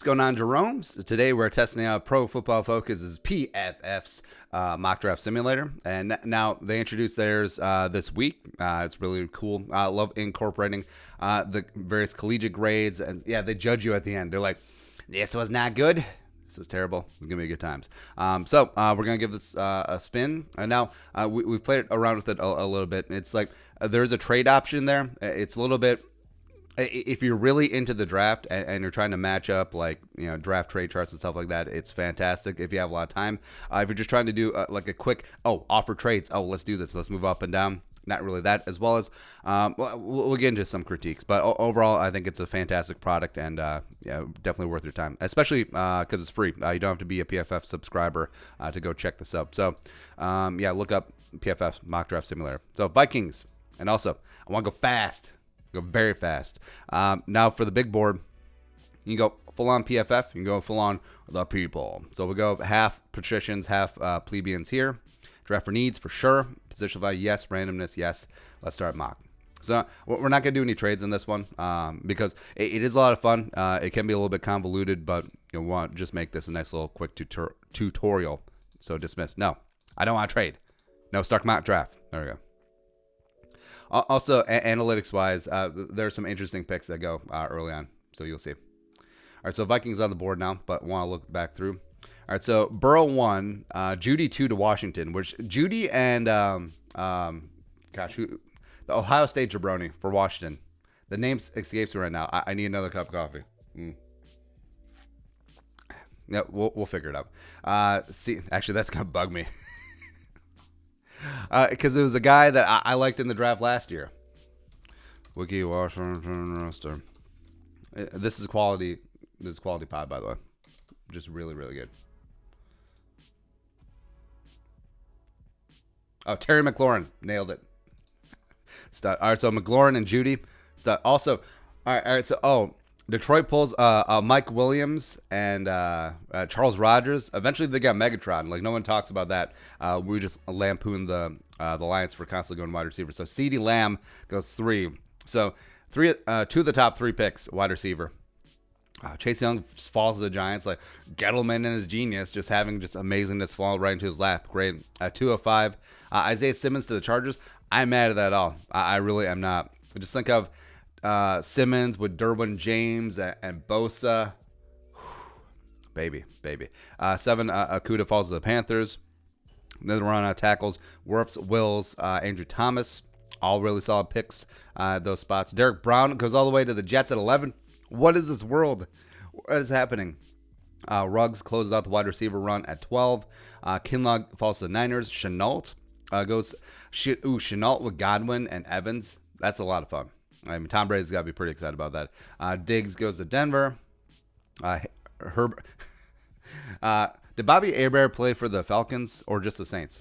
What's going on, Jerome's? Today we're testing out Pro Football Focus's PFF's Mock Draft Simulator, and now they introduced theirs this week. It's really cool. I love incorporating the various collegiate grades, and yeah, they judge you at the end. They're like, "This was not good. This was terrible. It's gonna be good times." So we're gonna give this a spin. And now we've played around with it a little bit. It's like there's a trade option there. It's a little bit. If you're really into the draft and you're trying to match up draft trade charts and stuff like that, it's fantastic if you have a lot of time. If you're just trying to do like a quick offer trades, let's do this, let's move up and down, not really that, as well as we'll get into some critiques, but overall I think it's a fantastic product, and definitely worth your time, especially because it's free. You don't have to be a PFF subscriber to go check this out. So look up PFF Mock Draft Simulator. So Vikings, and also I want to go fast. Go very fast. Now for the big board, you can go full on PFF. You can go full on the people. So we'll go half patricians, half plebeians here. Draft for needs for sure. Positional value, yes. Randomness, yes. Let's start mock. So we're not going to do any trades in this one because it is a lot of fun. It can be a little bit convoluted, but you'll want to just make this a nice little quick tutorial. So dismiss. No, I don't want to trade. No, start mock draft. There we go. Also, analytics-wise, there are some interesting picks that go early on, so you'll see. All right, so Vikings on the board now, but want to look back through. All right, so Burrow 1, Judy 2 to Washington, which Judy and, the Ohio State jabroni for Washington. The name escapes me right now. I need another cup of coffee. Yeah, we'll figure it out. Actually, that's going to bug me. Because it was a guy that I liked in the draft last year. Wiki Washington roster. This is quality. This is quality pod, by the way. Just really, really good. Oh, Terry McLaurin nailed it. Stud. All right, so McLaurin and Judy. Stud. Also, all right. So Detroit pulls Mike Williams and Charles Rogers. Eventually, they got Megatron. Like, no one talks about that. We just lampoon the Lions for constantly going wide receiver. So CeeDee Lamb goes 3. So 2 of the top 3 picks wide receiver. Chase Young just falls to the Giants. Like Gettleman and his genius, just having just amazingness fall right into his lap. Great. 2 of 5. Isaiah Simmons to the Chargers. I'm mad at that at all. I really am not. Just think of Simmons with Derwin James and Bosa. Baby. 7, Okudah falls to the Panthers. Then we're on tackles. Wirfs, Wills, Andrew Thomas. All really solid picks, those spots. Derek Brown goes all the way to the Jets at 11. What is this world? What is happening? Ruggs closes out the wide receiver run at 12. Kinlaw falls to the Niners. Chenault goes. Chenault with Godwin and Evans. That's a lot of fun. I mean, Tom Brady's got to be pretty excited about that. Diggs goes to Denver. Herbert. Did Bobby Hebert play for the Falcons or just the Saints?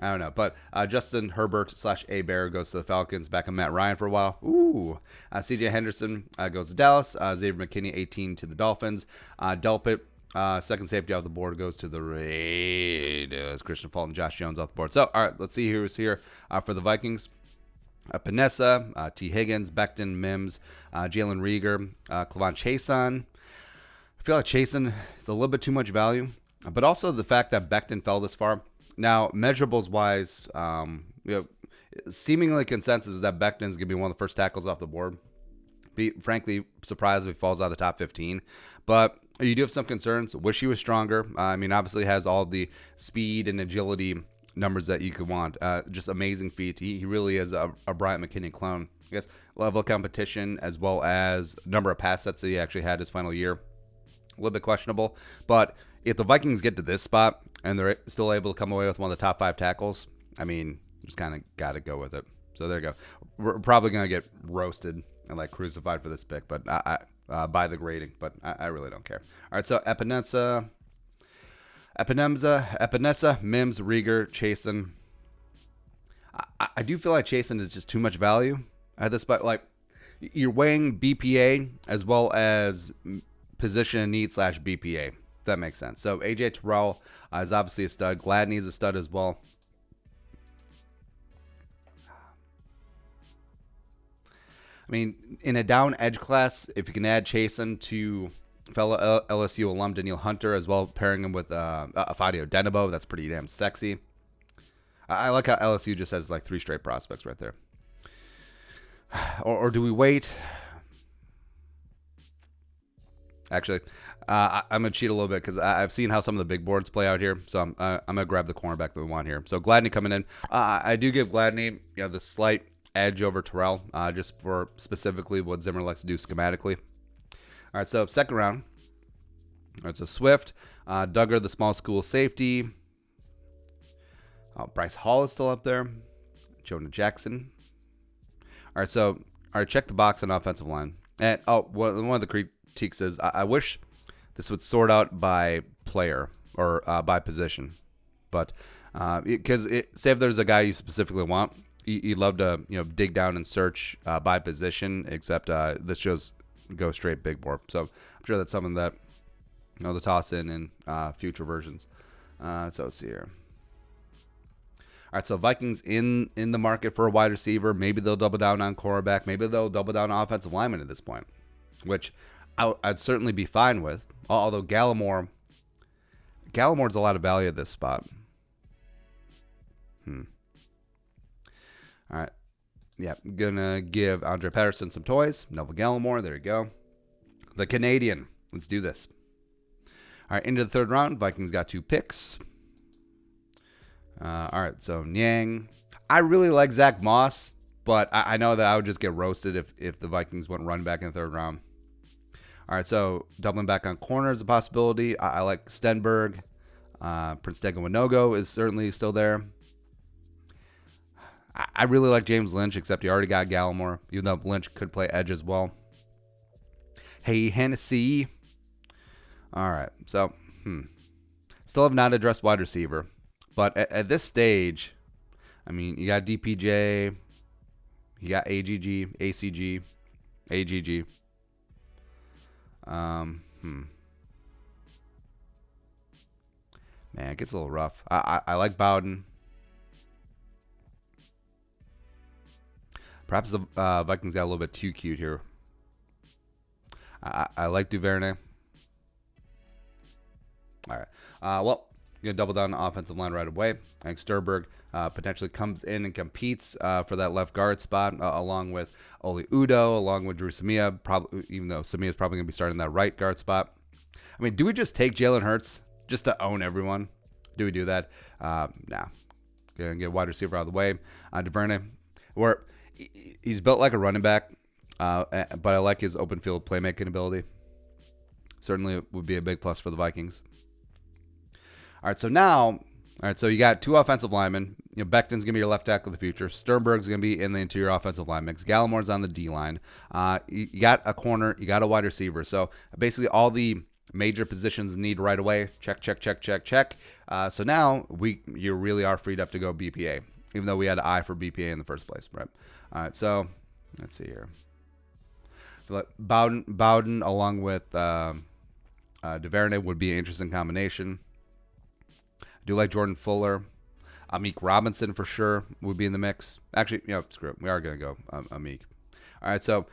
I don't know. But Justin Herbert / Hebert goes to the Falcons. Back on Matt Ryan for a while. Ooh. CJ Henderson goes to Dallas. Xavier McKinney, 18 to the Dolphins. Delpit, second safety off the board, goes to the Raiders. Christian Fulton, Josh Jones off the board. So, all right, let's see who's here for the Vikings. Panessa, T. Higgins, Becton, Mims, Jalen Reagor, Clavon Chason. I feel like Chason is a little bit too much value, but also the fact that Becton fell this far. Now, measurables wise, seemingly consensus is that Becton's going to be one of the first tackles off the board. Be frankly surprised if he falls out of the top 15, but you do have some concerns. Wish he was stronger. I mean, obviously has all the speed and agility numbers that you could want. Just amazing feat. He really is a Bryant McKinnon clone. I guess level of competition as well as number of pass sets that he actually had his final year. A little bit questionable. But if the Vikings get to this spot and they're still able to come away with one of the top 5 tackles, I mean, just kind of got to go with it. So there you go. We're probably going to get roasted and like crucified for this pick, but I by the grading, but I really don't care. All right, so Epinesa, Mims, Reagor, Chason. I do feel like Chason is just too much value at this spot. Like, you're weighing BPA as well as position and need / BPA. If that makes sense. So AJ Terrell is obviously a stud. Gladney's a stud as well. I mean, in a down edge class, if you can add Chason to fellow LSU alum Daniel Hunter as well, pairing him with Fadio Denebo. That's pretty damn sexy. I like how LSU just has like 3 straight prospects right there. Or do we wait? Actually, I'm going to cheat a little bit because I've seen how some of the big boards play out here. So I'm going to grab the cornerback that we want here. So Gladney coming in. I do give Gladney the slight edge over Terrell just for specifically what Zimmer likes to do schematically. All right, so second round. All right, so Swift, Duggar, the small school safety. Bryce Hall is still up there. Jonah Jackson. All right, check the box on offensive line. And one of the critiques is I wish this would sort out by player or by position, but because say if there's a guy you specifically want, you'd love to dig down and search by position. Except this shows go straight big board, so I'm sure that's something that they'll toss in future versions. So let's see here. All right, so Vikings in the market for a wide receiver. Maybe they'll double down on quarterback. Maybe they'll double down on offensive lineman at this point, which I'd certainly be fine with. Although Gallimore's a lot of value at this spot. All right. Yeah, I'm going to give Andre Patterson some toys. Neville Gallimore, there you go. The Canadian. Let's do this. All right, into the third round. Vikings got 2 picks. All right, so Niang. I really like Zach Moss, but I know that I would just get roasted if the Vikings went run back in the third round. All right, so doubling back on corner is a possibility. I like Stenberg. Prince Winogo is certainly still there. I really like James Lynch, except he already got Gallimore, even though Lynch could play edge as well. Hey, Hennessy. All right, so still have not addressed wide receiver. But at this stage, I mean, you got DPJ, you got AGG, ACG, AGG. Man, it gets a little rough. I like Bowden. Perhaps the Vikings got a little bit too cute here. I like Duvernay. All right. Well, going to double down on the offensive line right away. I think Sturberg potentially comes in and competes for that left guard spot along with Oli Udo, along with Drew Samia, probably, even though Samia is probably going to be starting that right guard spot. I mean, do we just take Jalen Hurts just to own everyone? Do we do that? Nah. Going to get wide receiver out of the way. Duvernay, where he's built like a running back, but I like his open field playmaking ability. Certainly would be a big plus for the Vikings. All right, so you got 2 offensive linemen. Becton's going to be your left tackle of the future. Sternberg's going to be in the interior offensive line mix. Gallimore's on the D-line. You got a corner. You got a wide receiver. So basically all the major positions need right away. Check, check, check, check, check. So now you really are freed up to go BPA, even though we had an eye for BPA in the first place, right? All right, so let's see here. Bowden along with Duvernay would be an interesting combination. I do like Jordan Fuller. Amik Robinson for sure would be in the mix. Actually, screw it. We are going to go Amik. All right, so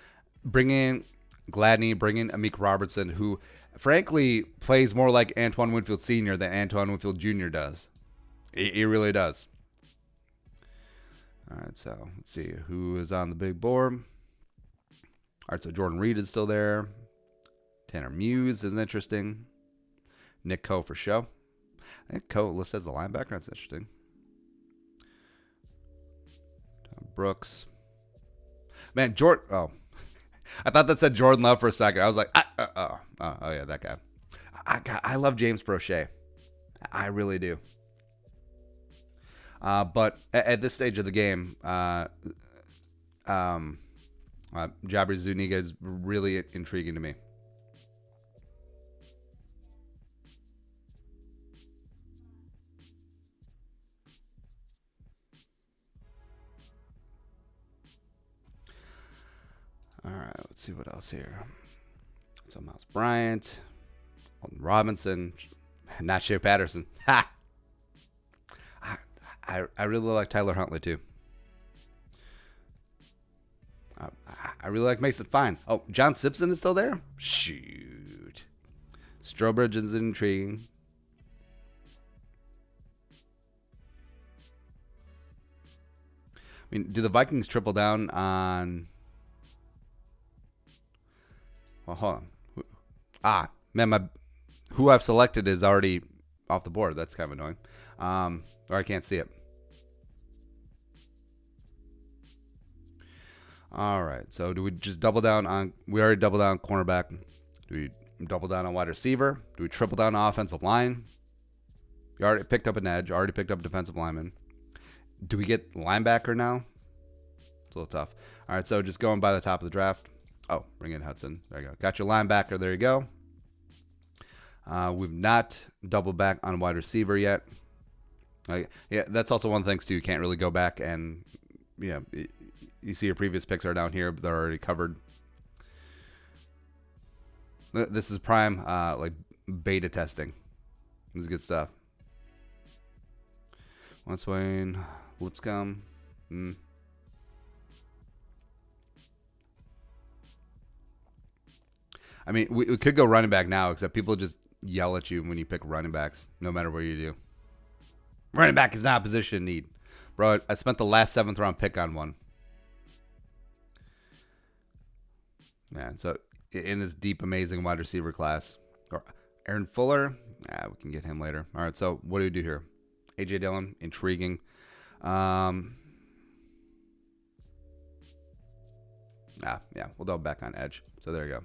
bring in Gladney, bring in Amik Robertson, who frankly plays more like Antoine Winfield Sr. than Antoine Winfield Jr. does. He really does. All right, so let's see who is on the big board. All right, so Jordan Reed is still there. Tanner Muse is interesting. Nick Coe for show. I think Coe listed as a linebacker. That's interesting. Tom Brooks. Man, Jordan. Oh, I thought that said Jordan Love for a second. I was like, oh yeah, that guy. I love James Prochet. I really do. But at this stage of the game, Jabri Zuniga is really intriguing to me. All right, let's see what else here. So Miles Bryant, Alton Robinson, not Shea Patterson. Ha! I really like Tyler Huntley too. I really like Mason Fine. Oh, John Simpson is still there? Shoot. Strobridge is intriguing. I mean, do the Vikings triple down on... Well, hold on. Man, who I've selected is already off the board. That's kind of annoying. Or I can't see it. All right. So do we just double down on... We already doubled down on cornerback. Do we double down on wide receiver? Do we triple down on offensive line? You already picked up an edge. Already picked up a defensive lineman. Do we get linebacker now? It's a little tough. All right. So just going by the top of the draft. Oh, bring in Hudson. There you go. Got your linebacker. There you go. We've not doubled back on wide receiver yet. Yeah, that's also one of the things, too. You can't really go back and, you see your previous picks are down here, but they're already covered. This is prime, like, beta testing. This is good stuff. Once Wayne, Lipscomb. I mean, we could go running back now, except people just yell at you when you pick running backs, no matter what you do. Running back is not a position in need. Bro, I spent the last 7th round pick on one. Man, so in this deep, amazing wide receiver class. Aaron Fuller, we can get him later. All right, so what do we do here? A.J. Dillon, intriguing. Yeah, we'll double back on edge. So there you go.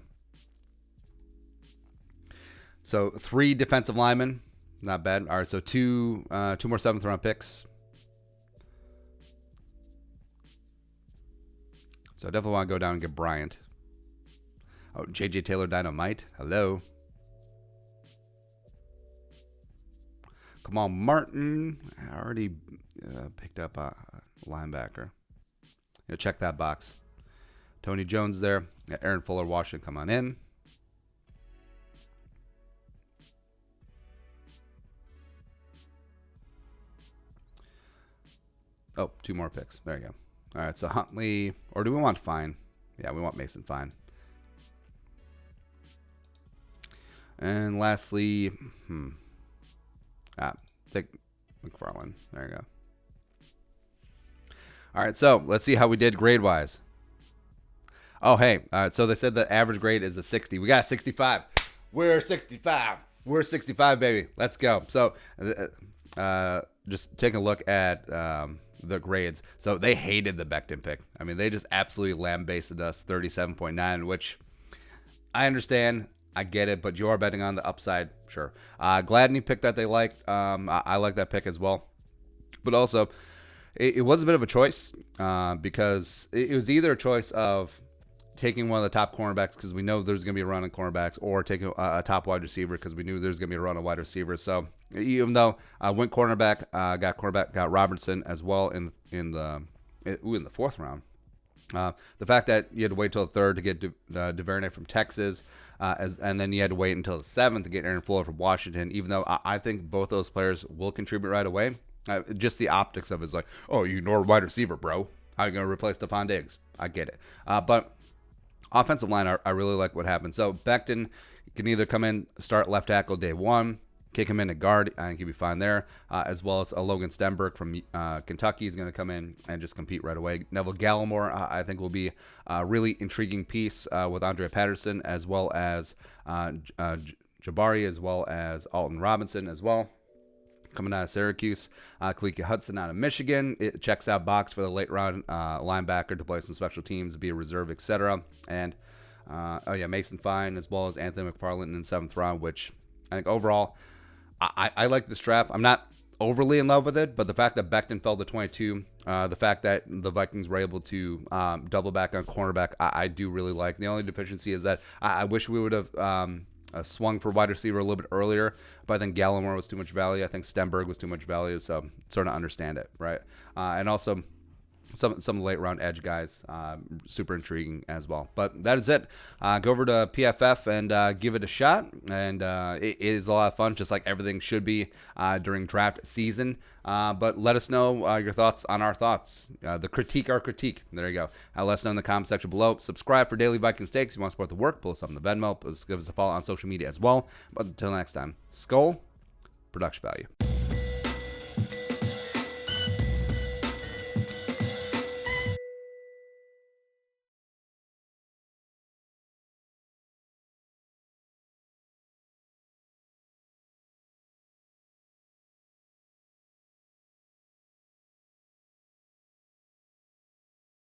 So 3 defensive linemen, not bad. All right, so two more 7th round picks. So I definitely want to go down and get Bryant. Oh, J.J. Taylor Dynamite. Hello. Come on, Martin. I already picked up a linebacker. Check that box. Tony Jones there. Aaron Fuller, Washington, come on in. Oh, 2 more picks. There you go. All right, so Huntley, or do we want Fine? Yeah, we want Mason Fine. And lastly, take McFarland. There you go. All right, so let's see how we did grade-wise. Oh, hey, all right, so they said the average grade is a 60. We got a 65. We're 65. We're 65, baby. Let's go. So just take a look at the grades. So they hated the Becton pick. I mean, they just absolutely lambasted us, 37.9, which I understand. I get it, but you are betting on the upside. Sure. Gladney picked that they liked. I like that pick as well. But also, it was a bit of a choice because it was either a choice of taking one of the top cornerbacks because we know there's going to be a run on cornerbacks, or taking a top wide receiver because we knew there's going to be a run on wide receiver. So even though I went cornerback, got Robertson as well in the 4th round. The fact that you had to wait till the 3rd to get DuVernay from Texas, and then you had to wait until the 7th to get Aaron Fuller from Washington, even though I think both those players will contribute right away. Just the optics of it is like, oh, you ignore wide receiver, bro. How are you going to replace Stephon Diggs? I get it. But offensive line, I really like what happened. So Becton can either come in, start left tackle day 1, kick him in at guard. I think he'll be fine there, as well as a Logan Stenberg from Kentucky is going to come in and just compete right away. Neville Gallimore, I think, will be a really intriguing piece with Andre Patterson, as well as Jabari, as well as Alton Robinson as well. Coming out of Syracuse, Kaliki Hudson out of Michigan. It checks out box for the late round linebacker to play some special teams, be a reserve, etc. And Mason Fine, as well as Anthony McFarland in the 7th round, which I think overall, I like this draft. I'm not overly in love with it, but the fact that Becton fell to 22, the fact that the Vikings were able to double back on cornerback, I do really like. The only deficiency is that I wish we would have swung for wide receiver a little bit earlier, but I think Gallimore was too much value. I think Stenberg was too much value, so sort of understand it, right? And also, some of the late round edge guys, super intriguing as well. But that is it. Go over to PFF and give it a shot. And it is a lot of fun, just like everything should be during draft season. But let us know your thoughts on our thoughts. The critique our critique. There you go. Let us know in the comment section below. Subscribe for daily Vikings takes. If you want to support the work, pull us up in the Venmo. Give us a follow on social media as well. But until next time, Skull, production value.